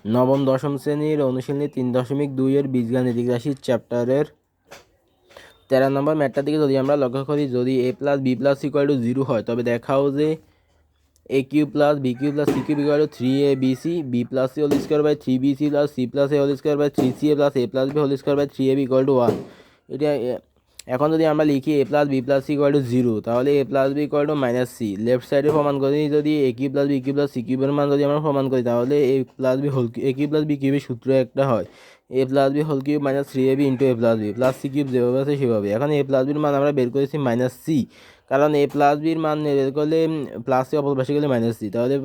নবম দশম শ্রেণীর অনুশীলনী 3.2 বীজগাণিতিক রাশি চ্যাপ্টারের 13 নম্বর ম্যাটটার দিকে যদি আমরা লক্ষ্য করি, যদি a plus B plus equal to 0 হয় তবে দেখাও যে a cube plus B cube plus C cube equal to 3abc, B plus C whole square by 3bc plus C plus A whole square by 3ca plus a plus B whole square by 3ab equal to 1। এটা এখন যদি আমরা লিখি a plus B plus C equal to 0, তাহলে a plus B equal two minus C. Left সাইডে প্রমাণ করি, যদি a cube plus B cube plus C কিউবের মান যদি আমরা প্রমাণ করি, তাহলে a plus B whole a cube plus B কিউবের সূত্র একটা হয় a plus B whole cube minus 3ab into a plus B plus C cube যেভাবে আছে সেভাবে। এখন a প্লাস বির মান আমরা বের করেছি মাইনাস সি, কারণ a প্লাস বির মান বের করলে প্লাস সি অপর পাশে গেলে মাইনাস সি, তাহলে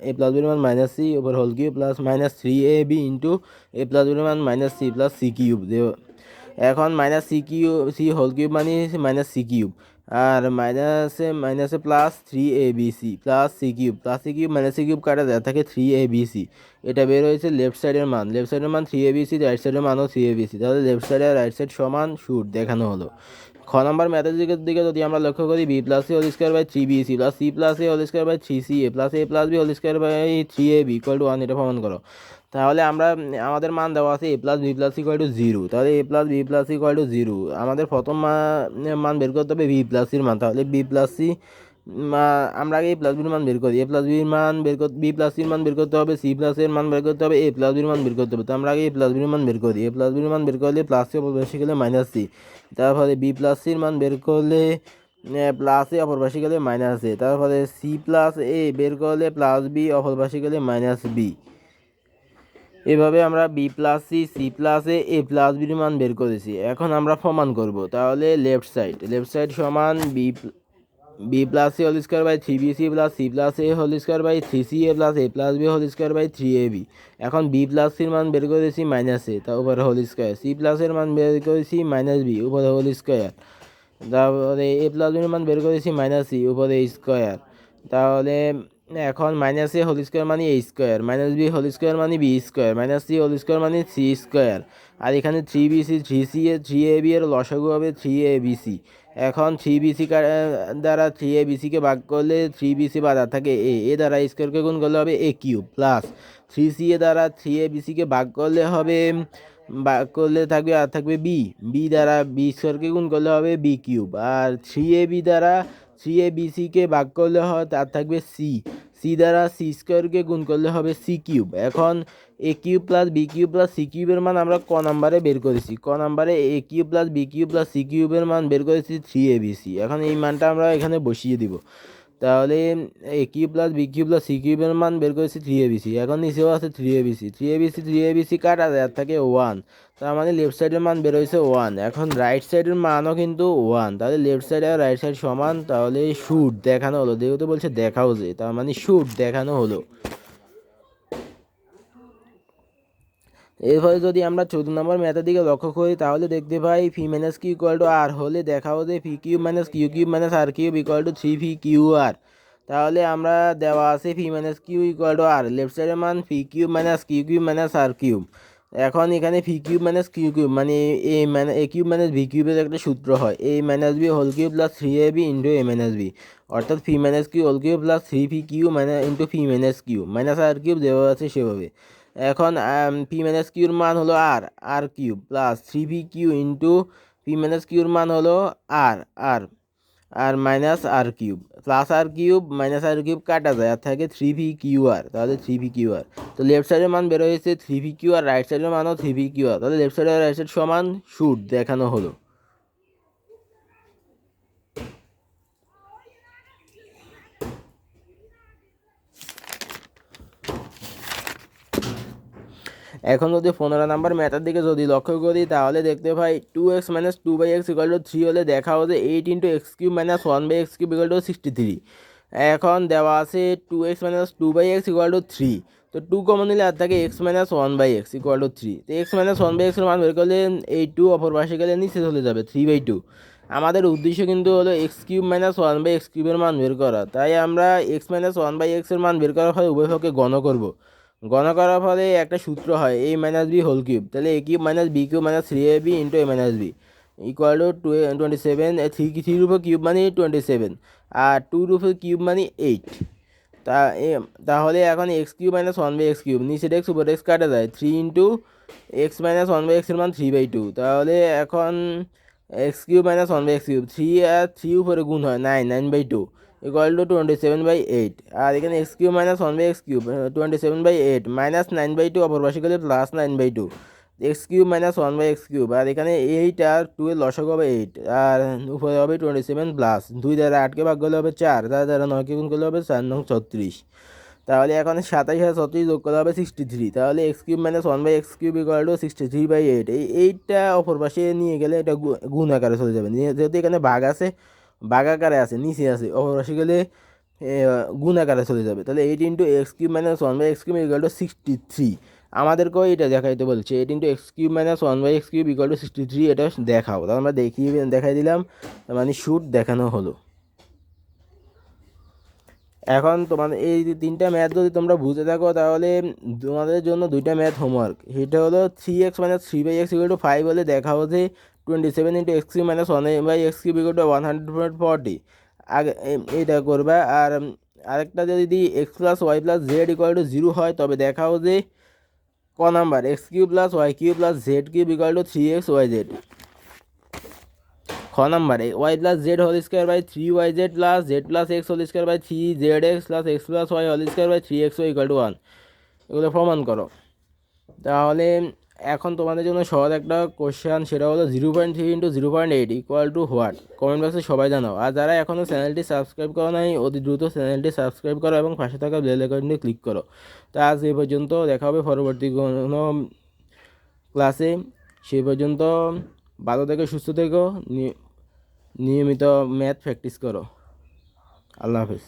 a প্লাস বির মান মাইনাস সি ওপর whole cube plus minus 3ab into a plus বির মান minus C plus C cube. এখন minus C cube C whole cube মানে মাইনাস সি কিউব, আর মাইনাসে plus 3abc plus C cube minus C cube কাটা যায় থাকে 3abc। এটা বের হয়েছে লেফট সাইডের মান 3abc, রাইট সাইডের মানও 3abc, তাহলে লেফট সাইড আর রাইট সাইড সমান শুট দেখানো হলো। খ নম্বর ম্যাথের দিকে যদি আমরা লক্ষ্য করি, B plus C whole square by 3bc plus C plus A whole square by 3ca plus a plus B whole square by 3ab equal to 1, এটা প্রমাণ করো। তাহলে আমরা আমাদের মান দেওয়া আছে a plus B plus equal to 0, তাহলে a plus B plus equal to 0 আমাদের প্রথম মান বের করতে হবে বি প্লাস সির মান। তাহলে বি প্লাস সি আমরা আগে এ প্লাস বির মান বের করি, এ প্লাস বির মান বের করতে বি প্লাস সির মান বের করতে হবে, সি প্লাস এর মান বের করতে হবে, এ প্লাস বির মান বের করতে হবে। তো আমরা আগে এ প্লাস বির মান বের করি, এ প্লাস বির মান বের করলে প্লাস সি অপর পাশে গেলে মাইনাস সি, তারপরে বি প্লাস সির মান বের করলে প্লাস এ অপর পাশে গেলে মাইনাস এ, তারপরে সি প্লাস এ বের করলে প্লাস বি অপর পাশে গেলে মাইনাস বি। এভাবে আমরা B plus C, C plus A plus বির মান বের করেছি। এখন আমরা প্রমাণ করব, তাহলে লেফট সাইড সমান B plus C whole square by 3bc plus C plus A whole square by 3ca plus a plus B whole square by 3ab। এখন বি প্লাস সির মান বের করেছি মাইনাস এ, তার উপরে হোল স্কোয়ার, সি প্লাসের মান বের করেছি মাইনাস বি উপরে হোল স্কোয়ার, তারপরে এ প্লাস বির মান বের করেছি মাইনাস সি উপরে স্কোয়ার। তাহলে এখন মাইনাস এ হোল স্কোয়ার মানে A square, minus B whole square মানে B square, minus C whole square মানে সি স্কোয়ার, আর এখানে 3bc 3ca 3ab এর লসাগু হবে 3abc। এখন 3bc দ্বারা 3abcকে ভাগ করলে 3bc বাদ থাকে এ দ্বারা স্কোয়ারকে গুণ করলে হবে a কিউব প্লাস 3ca দ্বারা 3abcকে ভাগ করলে থাকবে আর থাকবে বি দ্বারা বি স্কোয়ারকে গুণ করলে হবে বি কিউব, আর 3ab দ্বারা 3abcকে ভাগ করলে হয় তার থাকবে সি দ্বারা সি স্কোয়ারকে গুণ করলে হবে সি কিউব। এখন A cube plus B cube plus C কিউবের মান আমরা ক নাম্বারে বের করেছি, ক নাম্বারে A cube plus B cube plus C কিউবের মান বের করেছি 3abc। এখন এই মানটা আমরা এখানে বসিয়ে দিব, তাহলে A cube plus B cube plus C কিউবের মান বের করেছি 3abc। এখন নিচেও আছে 3abc কাটা যায় থাকে 1, তার মানে লেফট সাইডের মান বের হয়েছে 1। এখন রাইট সাইডের মানও কিন্তু 1, তাহলে লেফট সাইড আর রাইট সাইড সমান, তাহলে শুট দেখানো হলো, যেহেতু বলছে দেখাও যে, তার মানে শুট দেখানো হলো। এরপরে যদি আমরা 14 নম্বর ম্যাথের দিকে লক্ষ্য করি, তাহলে দেখতে পাই P minus Q equal to R হলে দেখাও যে P cube minus Q cube minus R cube equal to 3 P Q R. তাহলে আমরা দেওয়া আছে P minus Q equal to R, left সাইডের মান P cube minus Q cube minus R cube. এখন এখানে P cube minus Q cube মানে A cube minus B কিউবের একটা সূত্র হয় A minus B whole cube plus 3ab into A minus B, অর্থাৎ P minus Q whole cube plus 3 P Q minus into P minus Q minus R cube যেভাবে আছে সেভাবে। এখন P minus কিউর মান হলো R cube plus 3 Q into P minus কিউর মান হলো R R R minus R cube plus R cube minus R cube কাটা যায় আর থাকে 3 কিউ আর, তাহলে 3 কিউ আর। তো লেফট সাইডের মান বের হয়েছে 3 কিউ আর, রাইট সাইডের মানও 3 কিউ আর, তাহলে লেফট সাইড আর রাইট সাইড সমান শুট দেখানো হলো। এখন যদি 15 নাম্বার ম্যাথের দিকে যদি লক্ষ্য করি, তাহলে দেখতে পাই 2x minus 2/x equal to 3 হলে দেখা হচ্ছে 8 into X cube minus 1/x cube equal to 63। এখন দেওয়া আছে 2x minus 2/x equal to 3, তো 2 কমন নিলে আর থাকে x minus 1/x equal to 3। তো x মাইনাস 1/x এর মান বের করলে এই 2 অপর পাশে গেলে নিচে চলে যাবে 3/2। আমাদের উদ্দেশ্য কিন্তু হলো এক্স কিউব মাইনাস 1/x কিউবের মান বের করা, তাই আমরা x মাইনাস 1/x এর মান বের করার ফলে উভয় পক্ষে গণ করব। গণ করার ফলে একটা সূত্র হয় A minus B whole cube, তাহলে A cube minus B cube minus 3ab into A minus B equal to 27। থ্রির উপর কিউব মানে 27 আর 2 উপর কিউব মানে 8। তাহলে এখন X cube minus one by X cube, নিচের এক্স উপর এক্স কাটা যায়, 3 into X minus one by এক্সের মান 3/2। তাহলে এখন X cube minus one by X cube, 3 আর 3 উপরে গুণ হয় 9/2 ইকুয়াল টু 27/8। আর এখানে X cube minus one by X cube 27/8 minus 9/2 অপর পাশে গেলে plus 9/2 X cube minus one by X cube. আর এখানে 8 আর 2 এর লসাগু হবে 8 আর উপরে হবে 27 প্লাস 2 দ্বারা 8কে ভাগ করলে হবে 4, তার দ্বারা 9কে গুণ করলে হবে 4 9 36। তাহলে এখন 27 আর 36 যোগ করলে হবে 63। তাহলে X cube minus one by X cube equal to 63/8। এই 8টা অপর পাশে নিয়ে গেলে এটা গুণ আকারে চলে যাবে, যেহেতু এখানে ভাগ আছে, ভাগ আকারে আছে, নিচে আছে, অপর পাশে গেলে গুণ আকারে চলে যাবে। তাহলে 8 into X cube minus one by X cube equal to 63। আমাদেরকেও এটা দেখাইতে বলছে, 8 into X cube minus one by X cube equal to 63, এটা দেখাও। তাহলে আমরা দেখাই দিলাম, মানে শুট দেখানো হলো। এখন তোমাদের এই তিনটা ম্যাথ যদি তোমরা বুঝে থাকো তাহলে তোমাদের জন্য দুইটা ম্যাথ হোমওয়ার্ক। সেটা হলো 3x minus 3/x equal to 5 হলে দেখা হচ্ছে 27 into X cube minus 1/x cube equal to 140। আগে এইটা করবা। আর আরেকটা যদি X plus Y plus Z equal to 0 হয় তবে দেখা হচ্ছে ক number X cube plus Y cube plus Z cube equal to 3x, খ নাম্বারে Y plus Z whole square by 3yz plus Z plus X whole square by 3zx plus X plus Y whole square by 3xy equal to 1। এগুলো প্রমাণ করো। তাহলে এখন তোমাদের জন্য সহজ একটা কোশ্চেন, সেটা হলো 0.3 into 0.8 equal to what. Comment বক্সে সবাই জানাও। আর যারা এখনও চ্যানেলটি সাবস্ক্রাইব করো নাই অতি দ্রুত চ্যানেলটি সাবস্ক্রাইব করো এবং পাশে থাকা বেল আইকনটি ক্লিক করো। তা আজ এই পর্যন্ত, দেখা হবে পরবর্তী কোনো ক্লাসে। সেই পর্যন্ত ভালো থেকো, সুস্থ থেকো, নিয়মিত ম্যাথ প্র্যাকটিস করো। আল্লাহ হাফেজ।